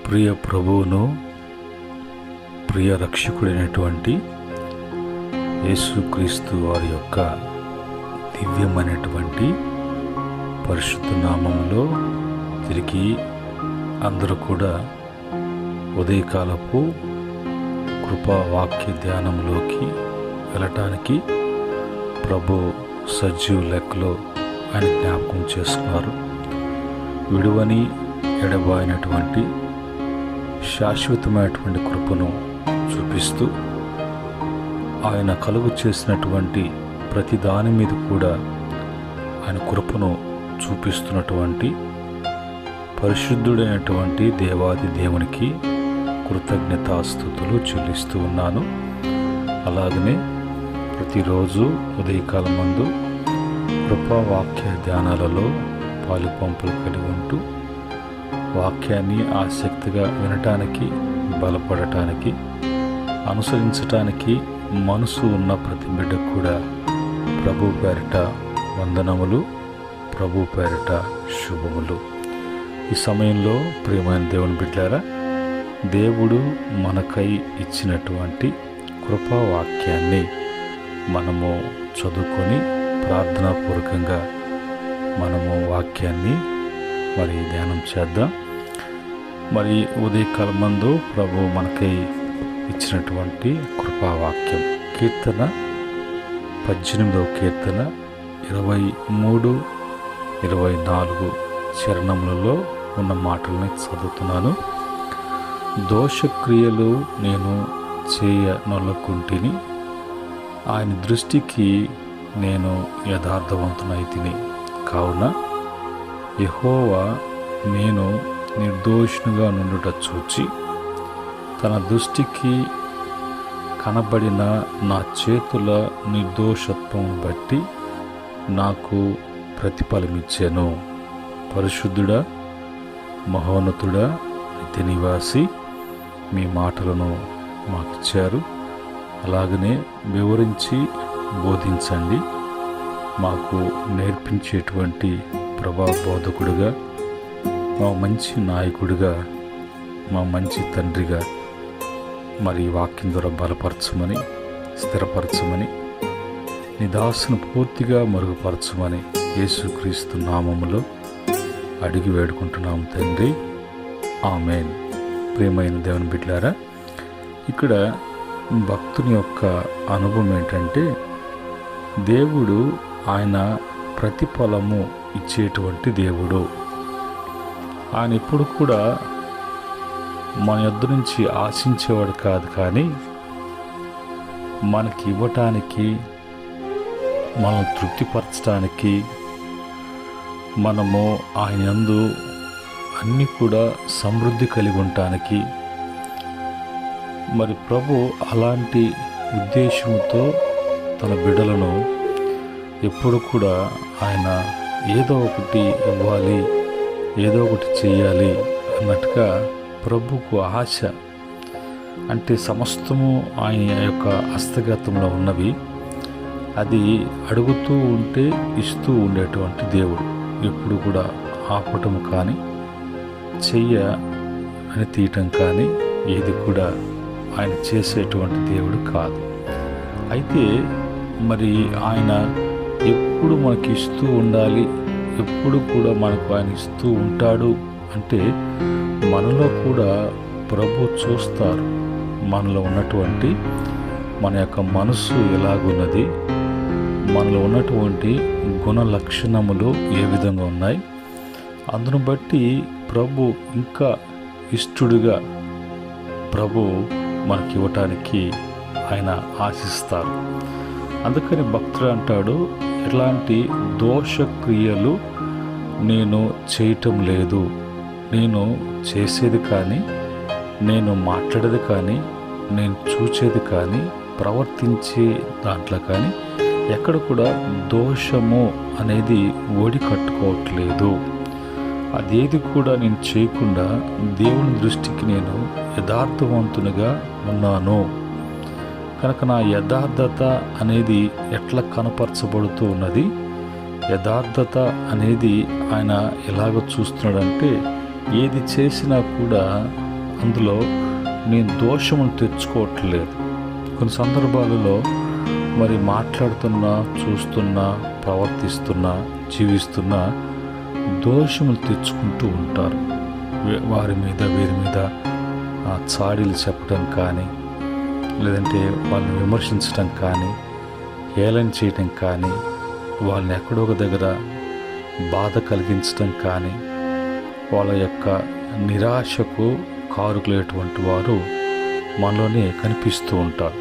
ప్రియ ప్రభువును ప్రియ రక్షకుడైనటువంటి యేసుక్రీస్తు వారి యొక్క దివ్యమైనటువంటి పరిశుద్ధ నామములో తిరిగి అందరూ కూడా ఉదయకాలపు కృపా వాక్య ధ్యానంలోకి వెళ్ళటానికి ప్రభు సజీవ లెక్కలో ఆయన జ్ఞాపకం చేసుకున్నారు. విడువని ఎడబాయినటువంటి శాశ్వతమైనటువంటి కృపను చూపిస్తూ ఆయన కలుగు చేసినటువంటి ప్రతి దాని మీద కూడా ఆయన కృపను చూపిస్తున్నటువంటి పరిశుద్ధుడైనటువంటి దేవాది దేవునికి కృతజ్ఞతాస్తుతులు చెల్లిస్తూ ఉన్నాను. అలాగనే ప్రతిరోజు ఉదయకాలం మందు కృపా వాక్య ధ్యానాలలో పాలుపంపులు కలిగి ఉంటూ వాక్యాన్ని ఆసక్తిగా వినటానికి, బలపడటానికి, అనుసరించటానికి మనసు ఉన్న ప్రతి బిడ్డకు కూడా ప్రభు పేరిట వందనములు, ప్రభు పేరిట శుభములు. ఈ సమయంలో ప్రియమైన దేవుని బిడ్డలారా, దేవుడు మనకై ఇచ్చినటువంటి కృపా వాక్యాన్ని మనము చదువుకొని ప్రార్థనాపూర్వకంగా మనము వాక్యాన్ని ధ్యానం చేద్దాం. ఉదయకాలం మందు ప్రభు మనకై ఇచ్చినటువంటి కృపావాక్యం కీర్తన 18వ కీర్తన 23, 24 చరణములలో ఉన్న మాటల్ని చదువుతున్నాను. దోషక్రియలు నేను చేయనొల్లకుంటిని, ఆయన దృష్టికి నేను యథార్థవంతునైతిని. కావున యెహోవా నేను నిర్దోషినిగా నుండుట చూచి తన దృష్టికి కనబడిన నా చేతుల నిర్దోషత్వం బట్టి నాకు ప్రతిఫలమిచ్చాను. పరిశుద్ధుడా, మహోన్నతుడా, నిత్య నివాసి, మీ మాటలను మాకిచ్చారు. అలాగనే వివరించి బోధించండి. మాకు నేర్పించేటువంటి ప్రభా బోధకుడిగా, మా మంచి నాయకుడిగా, మా మంచి తండ్రిగా వాక్యం ద్వారా బలపరచమని, స్థిరపరచమని, నీ దాసును పూర్తిగా మరుగుపరచమని యేసుక్రీస్తు నామములో అడిగి వేడుకుంటున్నాము తండ్రి, ఆమేన్. ప్రియమైన దేవుని బిడ్డలారా, ఇక్కడ భక్తుని యొక్క అనుభవం ఏంటంటే, దేవుడు ఆయన ప్రతిఫలము ఇచ్చేటువంటి దేవుడు. ఆయన ఎప్పుడు కూడా మన యొద్ద నుంచి ఆశించేవాడు కాదు, కానీ మనకి ఇవ్వటానికి, మనం తృప్తిపరచడానికి, మనము ఆయన యందు అన్నీ కూడా సమృద్ధి కలిగి ఉండటానికి ప్రభు అలాంటి ఉద్దేశంతో తన బిడ్డలను ఎప్పుడు కూడా ఆయన ఏదో ఒకటి ఇవ్వాలి, ఏదో ఒకటి చేయాలి అన్నట్టుగా ప్రభుకు ఆశ. అంటే సమస్తము ఆయన యొక్క హస్తగతంలో ఉన్నవి. అది అడుగుతూ ఉంటే ఇస్తూ ఉండేటువంటి దేవుడు. ఎప్పుడు కూడా ఆపటం కానీ, చెయ్య అని తీయటం కానీ ఏది కూడా ఆయన చేసేటువంటి దేవుడు కాదు. అయితే ఆయన ఎప్పుడు మనకి ఇస్తూ ఉండాలి, ఎప్పుడు కూడా మనకు ఆయన ఇస్తూ ఉంటాడు అంటే మనలో కూడా ప్రభు చూస్తారు. మనలో ఉన్నటువంటి మన యొక్క మనసు ఎలాగున్నది, మనలో ఉన్నటువంటి గుణ లక్షణములు ఏ విధంగా ఉన్నాయి, అందును బట్టి ప్రభు ఇంకా ఇష్టడుగా ప్రభు మనకి ఇవ్వటానికి ఆయన ఆశిస్తారు. అందుకని భక్తుడు అంటాడు, ఎలాంటి దోషక్రియలు నేను చేయటం లేదు. నేను చేసేది కానీ, నేను మాట్లాడేది కానీ, నేను చూచేది కానీ, ప్రవర్తించే దాంట్లో కానీ ఎక్కడ కూడా దోషము అనేది ఓడి కట్టుకోవట్లేదు. అదేది కూడా నేను చేయకుండా దేవుని దృష్టికి నేను యథార్థవంతునిగా ఉన్నాను. కనుక నా యథార్థత అనేది ఎట్లా కనపరచబడుతూ ఉన్నది, యథార్థత అనేది ఆయన ఎలాగ చూస్తున్నాడంటే, ఏది చేసినా కూడా అందులో నేను దోషమును తెచ్చుకోవట్లేదు. కొన్ని సందర్భాలలో మరి మాట్లాడుతున్నా, చూస్తున్నా, ప్రవర్తిస్తున్నా, జీవిస్తున్నా దోషములు తెచ్చుకుంటూ ఉంటారు. వారి మీద వీరి మీద చాడీలు చెప్పడం కానీ, లేదంటే వాళ్ళని విమర్శించడం కానీ, హేళన చేయటం కానీ, వాళ్ళని ఎక్కడో ఒక దగ్గర బాధ కలిగించడం కానీ, వాళ్ళ యొక్క నిరాశకు కారుకులేటువంటి వారు మనలోనే కనిపిస్తూ ఉంటారు.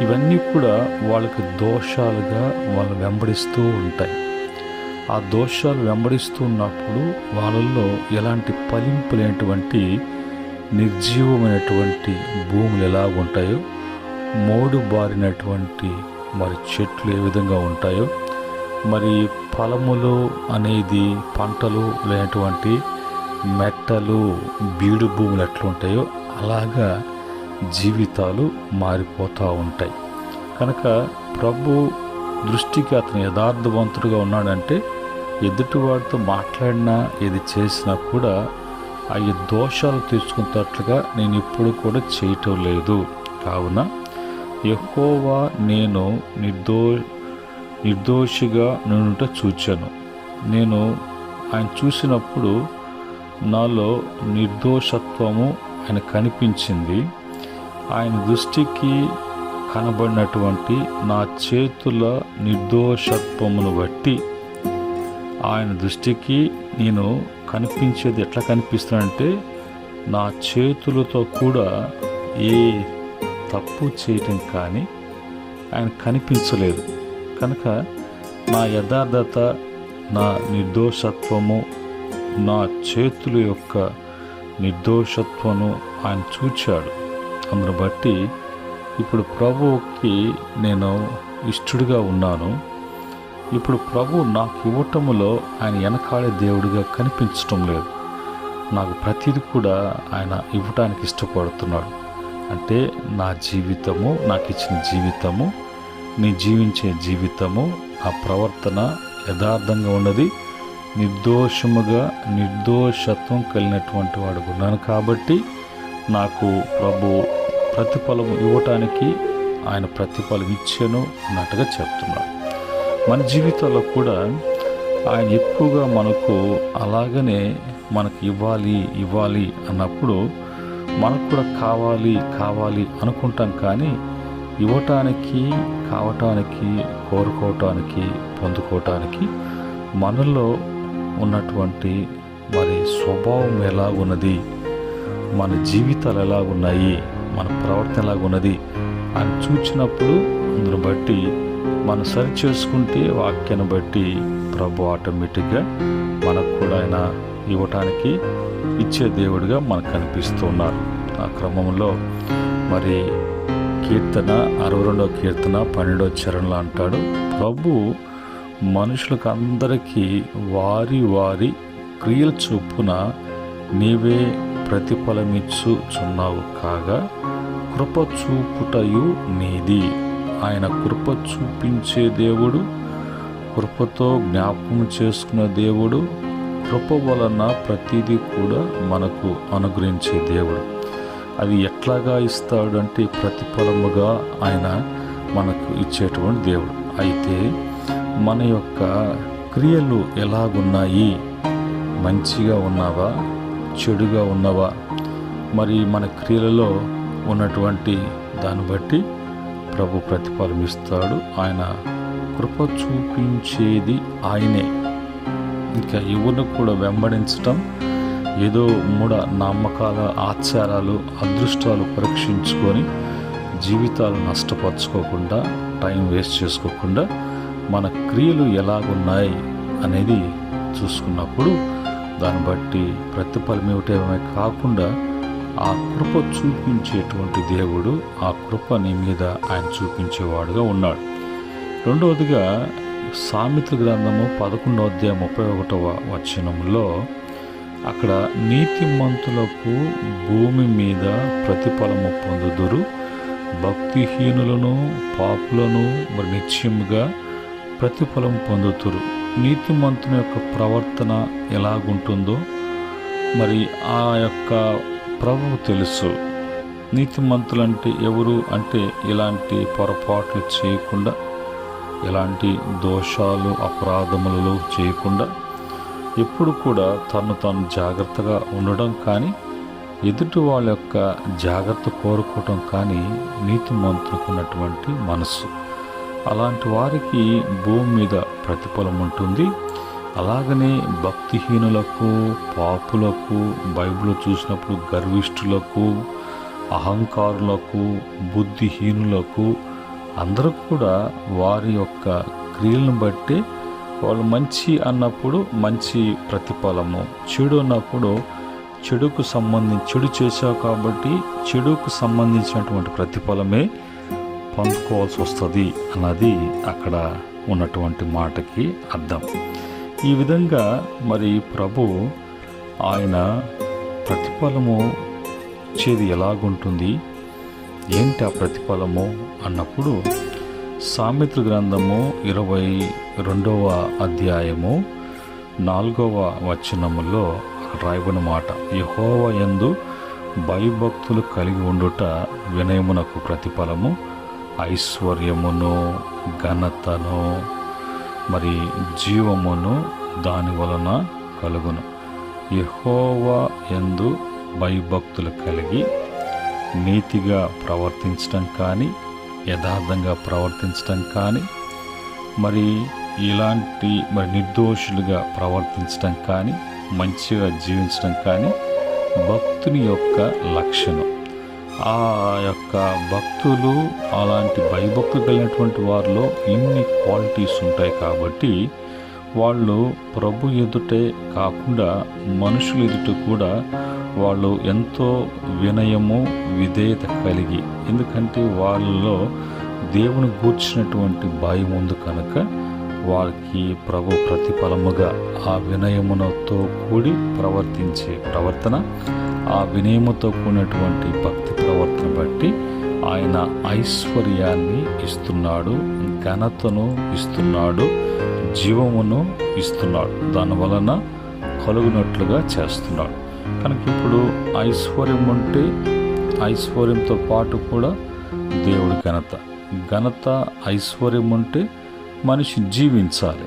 ఇవన్నీ కూడా వాళ్ళకి దోషాలుగా వాళ్ళు వెంబడిస్తూ ఉంటాయి. ఆ దోషాలు వెంబడిస్తూ ఉన్నప్పుడు వాళ్ళల్లో ఎలాంటి ఫలింపు లేనటువంటి నిర్జీవమైనటువంటి భూములు ఎలా ఉంటాయో, మోడు బారినటువంటి మరి చెట్లు ఏ విధంగా ఉంటాయో, మరి ఫలములు అనేది పంటలు లేనటువంటి మెట్టలు బీడు భూములు ఎట్లుంటాయో అలాగా జీవితాలు మారిపోతూ ఉంటాయి. కనుక ప్రభు దృష్టికి అతను యథార్థవంతుడుగా ఉన్నాడంటే ఎదుటివాడితో మాట్లాడినా ఏది చేసినా కూడా అవి దోషాలు తీర్చుకున్నట్లుగా నేను ఇప్పుడు కూడా చేయటం లేదు. కావున యెహోవా నేను నిర్దోషిగా నుండుట చూచాను. నేను ఆయన చూసినప్పుడు నాలో నిర్దోషత్వము ఆయన కనిపించింది. ఆయన దృష్టికి కనబడినటువంటి నా చేతుల నిర్దోషత్వమును బట్టి ఆయన దృష్టికి నేను కనిపించేది ఎట్లా కనిపిస్తున్నానంటే, నా చేతులతో కూడా ఏ తప్పు చేయటం కానీ ఆయన కనిపించలేదు. కనుక నా యథార్థత, నా నిర్దోషత్వము, నా చేతుల యొక్క నిర్దోషత్వము ఆయన చూచాడు. అందును బట్టి ఇప్పుడు ప్రభువుకి నేను ఇష్టడుగా ఉన్నాను. ఇప్పుడు ప్రభు నాకు ఇవ్వటములో ఆయన వెనకాడే దేవుడిగా కనిపించటం లేదు. నాకు ప్రతిదీ కూడా ఆయన ఇవ్వటానికి ఇష్టపడుతున్నాడు. అంటే నా జీవితము, నాకు ఇచ్చిన జీవితము, నీ జీవించే జీవితము, ఆ ప్రవర్తన యథార్థంగా ఉన్నది, నిర్దోషత్వం కలిగినటువంటి వాడు ఉన్నాను. కాబట్టి నాకు ప్రభు ప్రతిఫలం ఇవ్వటానికి ఆయన ప్రతిఫలం ఇచ్చాను అన్నట్టుగా చెప్తున్నాడు. మన జీవితాల్లో కూడా ఆయన ఎక్కువగా మనకు అలాగనే మనకు ఇవ్వాలి అన్నప్పుడు మనకు కూడా కావాలి అనుకుంటాం. కానీ ఇవ్వటానికి, కావటానికి, కోరుకోవటానికి, పొందుకోవటానికి మనలో ఉన్నటువంటి మరి స్వభావం ఎలాగున్నది, మన జీవితాలు ఎలాగున్నాయి, మన ప్రవర్తన ఎలాగున్నది అని చూచినప్పుడు అందును బట్టి మనం సరి చేసుకుంటే వాక్యాన్ని బట్టి ప్రభు ఆటోమేటిక్గా మనకు కూడా ఆయన ఇవ్వటానికి ఇచ్చే దేవుడిగా మనకు కనిపిస్తూ ఉన్నారు. ఆ క్రమంలో మరి కీర్తన 62వ కీర్తన 12వ చరణంలో అంటాడు, ప్రభు మనుషులకు అందరికీ వారి వారి క్రియల చొప్పున నీవే ప్రతిఫలమిచ్చుచున్నావు కాగా కృప చూపుటయు నీది. ఆయన కృప చూపించే దేవుడు, కృపతో జ్ఞాపకం చేసుకునే దేవుడు, కృప వలన ప్రతిదీ కూడా మనకు అనుగ్రహించే దేవుడు. అది ఎట్లాగా ఇస్తాడు అంటే ప్రతిఫలముగా ఆయన మనకు ఇచ్చేటువంటి దేవుడు. అయితే మన యొక్క క్రియలు ఎలాగున్నాయి, మంచిగా ఉన్నావా, చెడుగా ఉన్నావా, మరి మన క్రియలలో ఉన్నటువంటి దాన్ని బట్టి ప్రభు ప్రతిఫలం ఇస్తాడు. ఆయన కృప చూపించేది ఆయనే. ఇంకా ఎవరిని కూడా వెంబడించటం, ఏదో మూఢ నమ్మకాల, ఆచారాలు, అదృష్టాలు పరీక్షించుకొని జీవితాలు నష్టపరచుకోకుండా, టైం వేస్ట్ చేసుకోకుండా మన క్రియలు ఎలాగున్నాయి అనేది చూసుకున్నప్పుడు దాన్ని బట్టి ప్రతిఫలం ఇవ్వటమే కాకుండా ఆ కృప చూపించేటువంటి దేవుడు, ఆ కృప నీ మీద ఆయన చూపించేవాడుగా ఉన్నాడు. రెండవదిగా సామెతల గ్రంథము 11వ అధ్యాయం 31వ వచనంలో అక్కడ నీతిమంతులకు భూమి మీద ప్రతిఫలము పొందుదురు, భక్తిహీనులను పాపులను మరి నిశ్చయముగా ప్రతిఫలం పొందుతురు. నీతిమంతుని యొక్క ప్రవర్తన ఎలాగుంటుందో, మరి ఆ యొక్క ప్రభువు తెలుసు. నీతిమంతులంటే ఎవరు అంటే ఇలాంటి పొరపాట్లు చేయకుండా, ఇలాంటి దోషాలు అపరాధములలో చేయకుండా ఎప్పుడు కూడా తాను జాగ్రత్తగా ఉండడం కానీ, ఎదుటి వాళ్ళ యొక్క జాగ్రత్త కోరుకోవటం కానీ నీతిమంతులకు ఉన్నటువంటి మనసు. అలాంటి వారికి భూమి మీద ప్రతిఫలం ఉంటుంది. అలాగనే భక్తిహీనులకు, పాపులకు, బైబిల్ చూసినప్పుడు గర్విష్ఠులకు, అహంకారులకు, బుద్ధిహీనులకు అందరూ కూడా వారి యొక్క క్రియలను బట్టి వాళ్ళు మంచి అన్నప్పుడు మంచి ప్రతిఫలము, చెడు అన్నప్పుడు చెడు చేశావు కాబట్టి చెడుకు సంబంధించినటువంటి ప్రతిఫలమే పొందుకోవాల్సి వస్తుంది అన్నది అక్కడ ఉన్నటువంటి మాటకి అర్థం. ఈ విధంగా మరి ప్రభు ఆయన ప్రతిఫలము ఇచ్చేది ఎలాగుంటుంది, ఏంటి ఆ ప్రతిఫలము అన్నప్పుడు సామెతల గ్రంథము 22వ అధ్యాయము 4వ వచనములో రాయబడిన మాట, యెహోవా యందు భయభక్తులు కలిగి ఉండుట వినయమునకు ప్రతిఫలము, ఐశ్వర్యమును, ఘనతను, మరి జీవమును దాని వలన కలుగును. యెహోవా యందు భయభక్తులు కలిగి నీతిగా ప్రవర్తించడం కానీ, యథార్థంగా ప్రవర్తించడం కానీ, మరి ఇలాంటి నిర్దోషులుగా ప్రవర్తించడం కానీ, మంచిగా జీవించడం కానీ భక్తుని యొక్క లక్షణం. ఆ యొక్క భక్తులు అలాంటి భయభక్తులు కలిగినటువంటి వారిలో ఇన్ని క్వాలిటీస్ ఉంటాయి కాబట్టి వాళ్ళు ప్రభు ఎదుటే కాకుండా మనుషుల ఎదుట కూడా వాళ్ళు ఎంతో వినయము, విధేయత కలిగి, ఎందుకంటే వాళ్ళలో దేవుని గూర్చినటువంటి భయం ఉంది కనుక వారికి ప్రభు ప్రతిఫలముగా ఆ వినయమునతో కూడి ప్రవర్తించే ప్రవర్తన, ఆ వినయముతో కూడినటువంటి భక్తి ప్రవర్తన బట్టి ఆయన ఐశ్వర్యాన్ని ఇస్తున్నాడు, ఘనతను ఇస్తున్నాడు, జీవమును ఇస్తున్నాడు, దాని వలన కలుగునట్లుగా చేస్తున్నాడు. కనుక ఇప్పుడు ఐశ్వర్యం ఉంటే ఐశ్వర్యంతో పాటు కూడా దేవుడి ఘనత, ఐశ్వర్యం ఉంటే మనిషి జీవించాలి.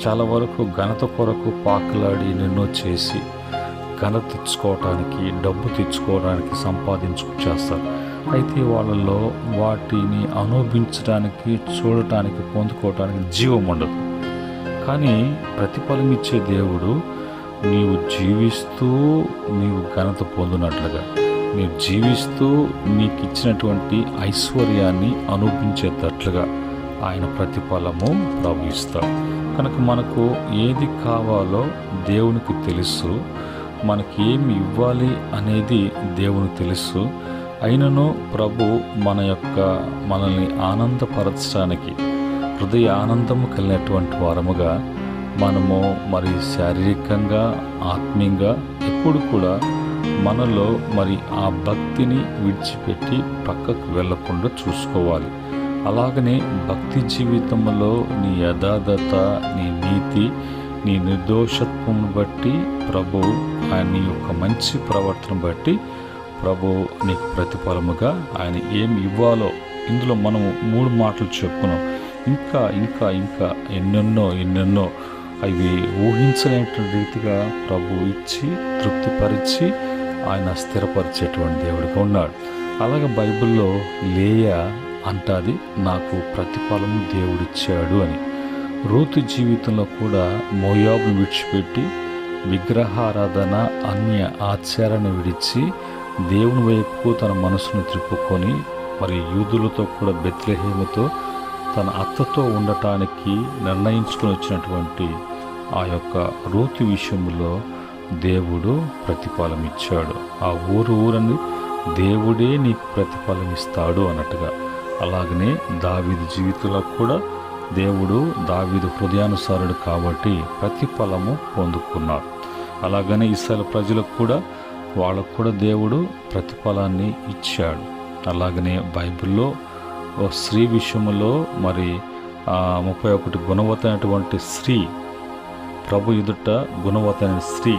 చాలా వరకు ఘనత కొరకు పాకులాడి ఎన్నో చేసి ఘనత తెచ్చుకోవడానికి, డబ్బు తెచ్చుకోవడానికి చేస్తారు. అయితే వాళ్ళలో వాటిని అనుభవించడానికి, చూడటానికి, పొందుకోవటానికి జీవం ఉండదు. కానీ ప్రతిఫలం ఇచ్చే దేవుడు నీవు జీవిస్తూ నీవు ఘనత పొందినట్లుగా, నీవు జీవిస్తూ నీకు ఇచ్చినటువంటి ఐశ్వర్యాన్ని అనుభవించేటట్లుగా ఆయన ప్రతిఫలము ప్రభు ఇస్తాడు. కనుక మనకు ఏది కావాలో దేవునికి తెలుసు, మనకి ఏమి ఇవ్వాలి అనేది దేవునికి తెలుసు. అయినను ప్రభు మనల్ని ఆనందపరచడానికి, హృదయ ఆనందము కలిగినటువంటి వారముగా మనము మరి శారీరకంగా, ఆత్మీయంగా ఎప్పుడు కూడా మనలో మరి ఆ భక్తిని విడిచిపెట్టి పక్కకు వెళ్లకుండా చూసుకోవాలి. అలాగనే భక్తి జీవితంలో నీ యథార్థత, నీ నీతి, నీ నిర్దోషత్వం బట్టి ప్రభు ఆయన యొక్క మంచి ప్రవర్తన బట్టి ప్రభు నీకు ప్రతిఫలముగా ఆయన ఏమి ఇవ్వాలో ఇందులో మనము 3 మాటలు చెప్పుకున్నాం. ఇంకా ఇంకా ఇంకా ఎన్నెన్నో అవి ఊహించలేనటువంటి రీతిగా ప్రభు ఇచ్చి తృప్తిపరిచి ఆయన స్థిరపరిచేటువంటి దేవుడిగా ఉన్నాడు. అలాగే బైబిల్లో లేయా అంటాది, నాకు ప్రతిఫలం దేవుడిచ్చాడు అని. రూతు జీవితంలో కూడా మోయాబును విడిచిపెట్టి విగ్రహారాధన, అన్య ఆచారాన్ని విడిచి దేవుని వైపు తన మనసును త్రిప్పుకొని మరి యూదులతో కూడా బెత్లెహేముతో తన అత్తతో ఉండటానికి నిర్ణయించుకొని వచ్చినటువంటి ఆ యొక్క రూతు విషయంలో దేవుడు ప్రతిఫలం ఇచ్చాడు. ఆ ఊరని దేవుడే నీకు ప్రతిఫలం ఇస్తాడు అన్నట్టుగా. అలాగనే దావీదు జీవితంలో కూడా దేవుడు దావీదు హృదయానుసారుడు కాబట్టి ప్రతిఫలము పొందుకున్నాడు. అలాగనే ఇశ్రాయేలు ప్రజలకు కూడా వాళ్ళకు కూడా దేవుడు ప్రతిఫలాన్ని ఇచ్చాడు. అలాగనే బైబిల్లో స్త్రీ విషయంలో మరి 31 గుణవతైనటువంటి స్త్రీ, ప్రభు ఎదుట గుణవతైన స్త్రీ,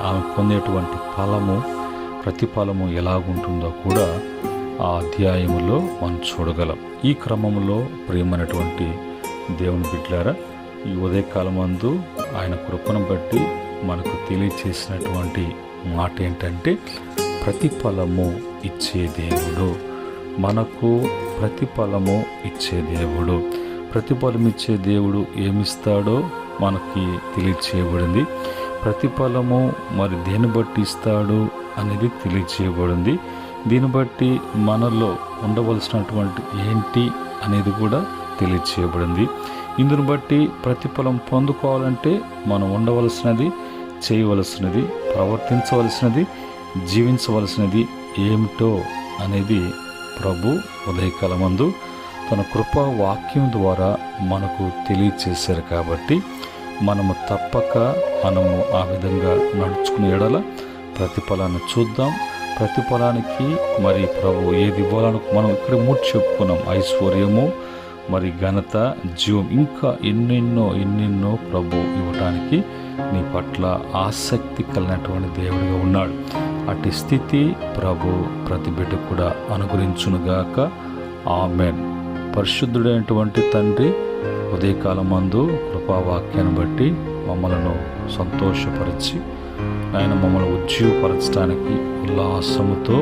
ఆమె పొందేటువంటి ఫలము ప్రతిఫలము ఎలాగుంటుందో కూడా ఆ అధ్యాయములో మనం చూడగలం. ఈ క్రమంలో ప్రియమైనటువంటి దేవుని బిడ్డలారా, ఈ ఉదయకాలమందు ఆయన కృపను బట్టి మనకు తెలియచేసినటువంటి మాట ఏంటంటే, ప్రతిఫలము ఇచ్చే దేవుడు, మనకు ప్రతిఫలము ఇచ్చే దేవుడు. ప్రతిఫలం ఇచ్చే దేవుడు ఏమిస్తాడో మనకి తెలియచేయబడింది. ప్రతిఫలము మరి దేన్ని బట్టి ఇస్తాడు అనేది తెలియచేయబడింది. దీన్ని బట్టి మనలో ఉండవలసినటువంటి ఏంటి అనేది కూడా తెలియచేయబడింది. ఇందును బట్టి ప్రతిఫలం పొందుకోవాలంటే మనం ఉండవలసినది, చేయవలసినది, ప్రవర్తించవలసినది, జీవించవలసినది ఏమిటో అనేది ప్రభు ఉదయకాలమందు తన కృపా వాక్యం ద్వారా మనకు తెలియచేశారు. కాబట్టి మనము తప్పక ఆ విధంగా నడుచుకునే ఎడల ప్రతిఫలాన్ని చూద్దాం. ప్రతిఫలానికి మరి ప్రభు ఏది ఇవ్వాలను మనం ఇక్కడ మూడు చెప్పుకున్నాం. ఐశ్వర్యము, మరి ఘనత, జీవం, ఇంకా ఎన్నెన్నో ప్రభు ఇవ్వటానికి నీ పట్ల ఆసక్తి కలిగినటువంటి దేవుడిగా ఉన్నాడు. అటు స్థితి ప్రభు ప్రతి బిడ్డ కూడా అనుగ్రహించునుగాక. ఆమెన్. పరిశుద్ధుడైనటువంటి తండ్రి, ఉదయకాలమందు కృపావాక్యాన్ని బట్టి మమ్మలను సంతోషపరిచి ఆయన మమ్మల్ని ఉజ్జీవపరచడానికి, ఉల్లాసముతో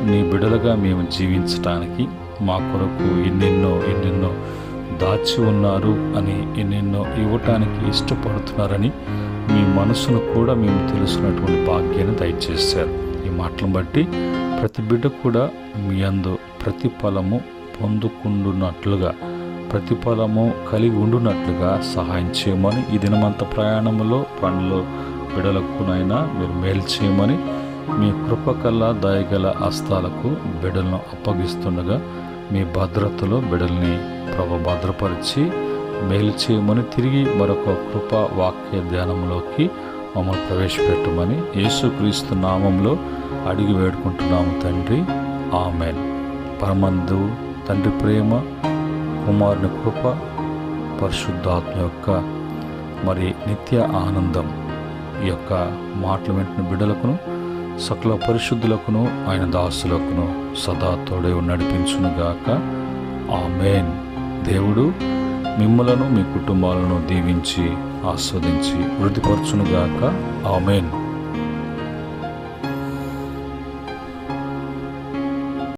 నీ బిడలుగా మేము జీవించటానికి మా కొరకు ఎన్నెన్నో దాచి ఉన్నారు అని, ఎన్నెన్నో ఇవ్వటానికి ఇష్టపడుతున్నారని మీ మనసును కూడా మేము తెలుసుకున్నటువంటి భాగ్యాన్ని దయచేశారు. ఈ మాటలను బట్టి ప్రతి బిడ్డ కూడా మీ యందు ప్రతిఫలము పొందుకుండున్నట్లుగా, ప్రతిఫలము కలిగి ఉండున్నట్లుగా సహాయం చేయమని, ఈ దినమంత ప్రయాణంలో పనులు బిడలకునైనా మీరు మేలు చేయమని, మీ కృపకల్లా దయగల హస్తాలకు బిడలను అప్పగిస్తుండగా మీ భద్రతలో బిడల్ని భద్రపరిచి మేలు చేయమని, తిరిగి మరొక కృపా వాక్య ధ్యానంలోకి మమ్మల్ని ప్రవేశపెట్టమని యేసుక్రీస్తు నామంలో అడిగి వేడుకుంటున్నాము తండ్రి. ఆమెన్. పరమందు తండ్రి ప్రేమ, కుమారుని కృప, పరిశుద్ధాత్మ యొక్క మరి నిత్య ఆనందం ఈ యొక్క మాటలు వెంటనే బిడ్డలకును, సకల పరిశుద్ధులకును, ఆయన దాసులకును సదా తోడే నడిపించునుగాక. ఆమెన్. దేవుడు మిమ్మలను, మీ కుటుంబాలను దీవించి ఆస్వాదించి వృద్ధిపరచునుగాక. ఆమెన్.